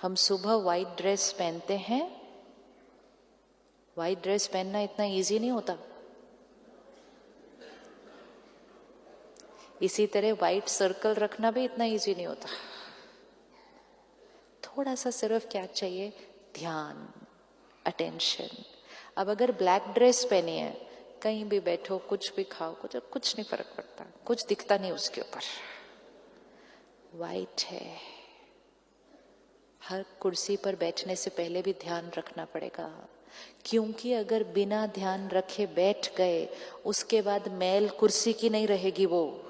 हम सुबह white dress पहनते हैं। वाइट ड्रेस पहनना इतना इजी नहीं होता। इसी तरह वाइट सर्कल रखना भी इतना इजी नहीं होता। थोड़ा सा सिर्फ क्या चाहिए, ध्यान, अटेंशन। अब अगर ब्लैक ड्रेस पहनी है, कहीं भी बैठो, कुछ भी खाओ, कुछ नहीं फर्क पड़ता, कुछ दिखता नहीं उसके ऊपर। वाइट है, हर कुर्सी पर बैठने से पहले भी ध्यान रखना पड़ेगा, क्योंकि अगर बिना ध्यान रखे बैठ गए, उसके बाद मैल कुर्सी की नहीं रहेगी वो।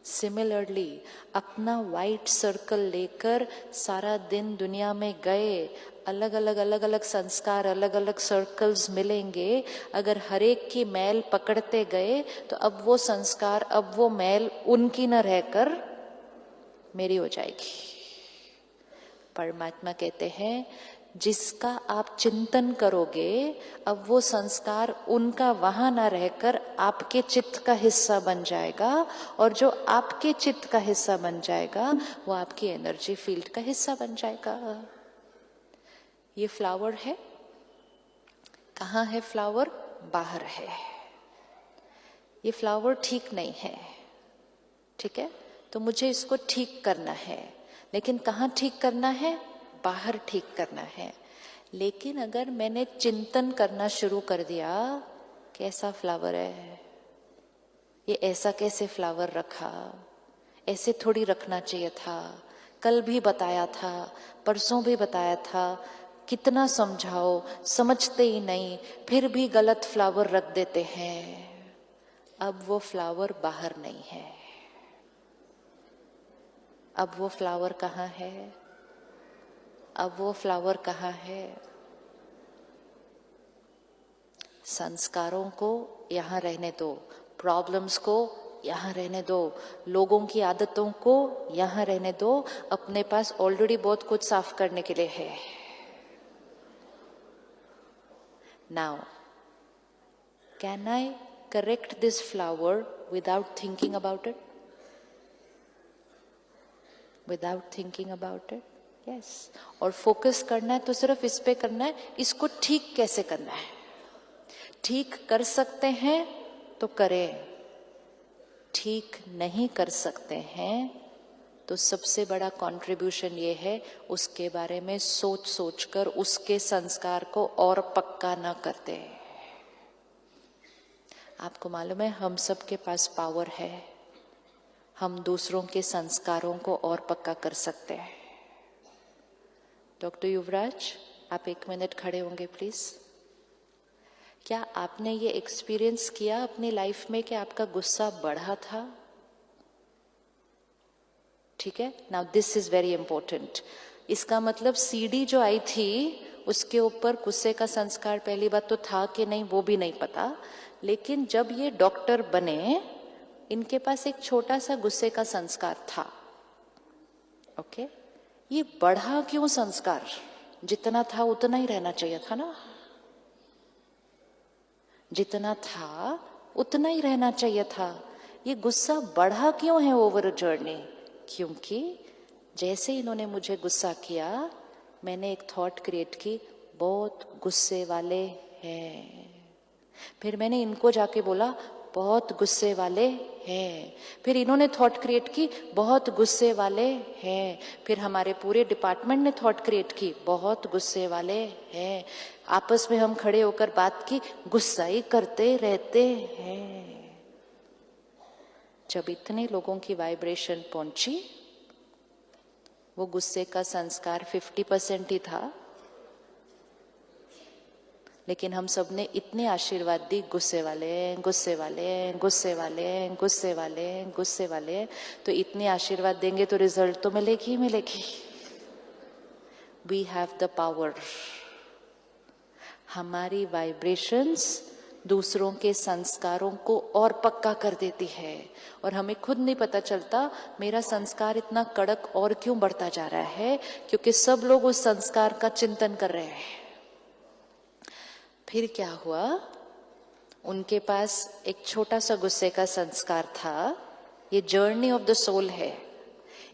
सिमिलरली अपना वाइट सर्कल लेकर सारा दिन दुनिया में गए, अलग अलग संस्कार, अलग अलग सर्कल्स मिलेंगे। अगर हर एक की मैल पकड़ते गए तो अब वो संस्कार, अब वो मैल उनकी न रहकर मेरी हो जाएगी। परमात्मा कहते हैं जिसका आप चिंतन करोगे, अब वो संस्कार उनका वहां ना रहकर आपके चित्त का हिस्सा बन जाएगा, और जो आपके चित्त का हिस्सा बन जाएगा वो आपकी एनर्जी फील्ड का हिस्सा बन जाएगा। ये फ्लावर है, कहाँ है फ्लावर? बाहर है। ये फ्लावर ठीक नहीं है, ठीक है, तो मुझे इसको ठीक करना है। लेकिन कहाँ ठीक करना है? बाहर ठीक करना है। लेकिन अगर मैंने चिंतन करना शुरू कर दिया, कैसा फ्लावर है ये, ऐसा कैसे फ्लावर रखा, ऐसे थोड़ी रखना चाहिए था, कल भी बताया था, परसों भी बताया था, कितना समझाओ, समझते ही नहीं, फिर भी गलत फ्लावर रख देते हैं। अब वो फ्लावर बाहर नहीं है, अब वो फ्लावर कहाँ है? अब वो फ्लावर कहाँ है? संस्कारों को यहाँ रहने दो, प्रॉब्लम्स को यहाँ रहने दो, लोगों की आदतों को यहाँ रहने दो। अपने पास ऑलरेडी बहुत कुछ साफ करने के लिए है। Now can I correct this flower without thinking about it? Without thinking about it, yes. और फोकस करना है तो सिर्फ इस पे करना है, इसको ठीक कैसे करना है। ठीक कर सकते हैं तो करें, ठीक नहीं कर सकते हैं तो सबसे बड़ा कंट्रीब्यूशन ये है, उसके बारे में सोच सोचकर उसके संस्कार को और पक्का ना करते। आपको मालूम है हम सबके पास पावर है, हम दूसरों के संस्कारों को और पक्का कर सकते हैं। डॉक्टर युवराज, आप 1 मिनट खड़े होंगे प्लीज। क्या आपने ये एक्सपीरियंस किया अपनी लाइफ में कि आपका गुस्सा बढ़ा था? ठीक है, now this is very important. इसका मतलब सीडी जो आई थी उसके ऊपर गुस्से का संस्कार पहली बात तो था कि नहीं वो भी नहीं पता, लेकिन जब ये डॉक्टर बने इनके पास एक छोटा सा गुस्से का संस्कार था। ओके, ये बढ़ा क्यों संस्कार? जितना था उतना ही रहना चाहिए था ना, जितना था उतना ही रहना चाहिए था। ये गुस्सा बढ़ा क्यों है ओवर अ जर्नी? क्योंकि जैसे इन्होंने मुझे गुस्सा किया, मैंने एक थॉट क्रिएट की, बहुत गुस्से वाले हैं। फिर मैंने इनको जाके बोला बहुत गुस्से वाले हैं। फिर इन्होंने थॉट क्रिएट की, बहुत गुस्से वाले हैं। फिर हमारे पूरे डिपार्टमेंट ने थॉट क्रिएट की, बहुत गुस्से वाले हैं। आपस में हम खड़े होकर बात की, गुस्सा ही करते रहते हैं। जब इतने लोगों की वाइब्रेशन पहुंची, वो गुस्से का संस्कार 50% ही था, लेकिन हम सब ने इतने आशीर्वाद दी, गुस्से वाले गुस्से वाले गुस्से वाले गुस्से वाले गुस्से वाले। तो इतने आशीर्वाद देंगे तो रिजल्ट तो मिलेगी ही मिलेगी। We have the power. हमारी वाइब्रेशंस दूसरों के संस्कारों को और पक्का कर देती है, और हमें खुद नहीं पता चलता मेरा संस्कार इतना कड़क और क्यों बढ़ता जा रहा है, क्योंकि सब लोग उस संस्कार का चिंतन कर रहे हैं। फिर क्या हुआ, उनके पास एक छोटा सा गुस्से का संस्कार था। ये जर्नी ऑफ द सोल है।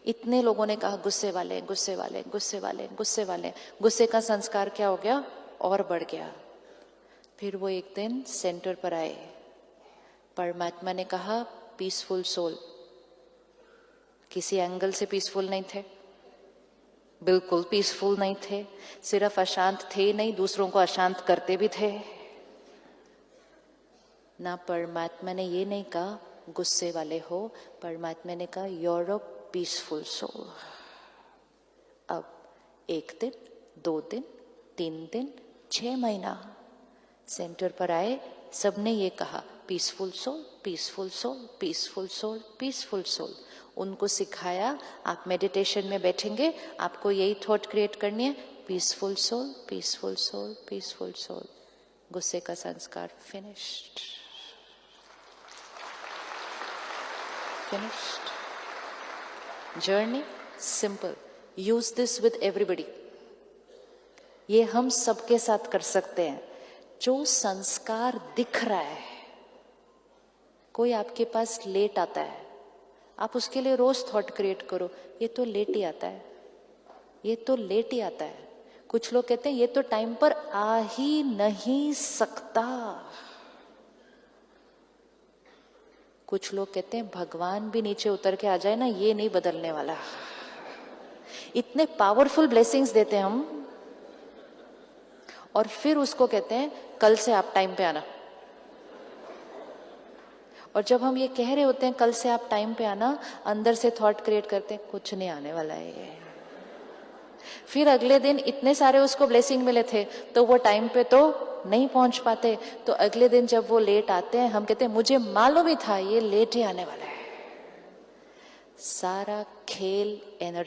इतने लोगों ने कहा गुस्से वाले, गुस्से वाले, गुस्से वाले, गुस्से वाले। गुस्से का संस्कार क्या हो गया? और बढ़ गया। फिर वो एक दिन सेंटर पर आए। परमात्मा ने कहा पीसफुल सोल। किसी एंगल से पीसफुल नहीं थे, बिल्कुल पीसफुल नहीं थे। सिर्फ अशांत थे नहीं, दूसरों को अशांत करते भी थे ना। परमात्मा ने ये नहीं कहा गुस्से वाले हो, परमात्मा ने कहा योर अ पीसफुल सोल। अब 1 दिन, 2 दिन, 3 दिन, 6 महीना सेंटर पर आए, सबने ये कहा peaceful soul, peaceful soul, peaceful soul, peaceful soul. उनको सिखाया आप मेडिटेशन में बैठेंगे, आपको यही थॉट क्रिएट करनी है, peaceful soul, peaceful soul, peaceful soul. गुस्से का संस्कार finished, finished. Journey simple, use this with everybody. ये हम सबके साथ कर सकते हैं। जो संस्कार दिख रहा है, कोई आपके पास लेट आता है, आप उसके लिए रोज थॉट क्रिएट करो, ये तो लेट ही आता है, ये तो लेट ही आता है। कुछ लोग कहते हैं ये तो टाइम पर आ ही नहीं सकता। कुछ लोग कहते हैं भगवान भी नीचे उतर के आ जाए ना, ये नहीं बदलने वाला। इतने पावरफुल ब्लेसिंग्स देते हैं हम, और फिर उसको कहते हैं कल से आप टाइम पे आना। और जब हम ये कह रहे होते हैं कल से आप टाइम पे आना, अंदर से थॉट क्रिएट करते हैं कुछ नहीं आने वाला है ये। फिर अगले दिन इतने सारे उसको ब्लेसिंग मिले थे, तो वो टाइम पे तो नहीं पहुंच पाते। तो अगले दिन जब वो लेट आते हैं, हम कहते हैं मुझे मालूम ही था ये लेट ही आने वाला है। सारा खेल एनर्जी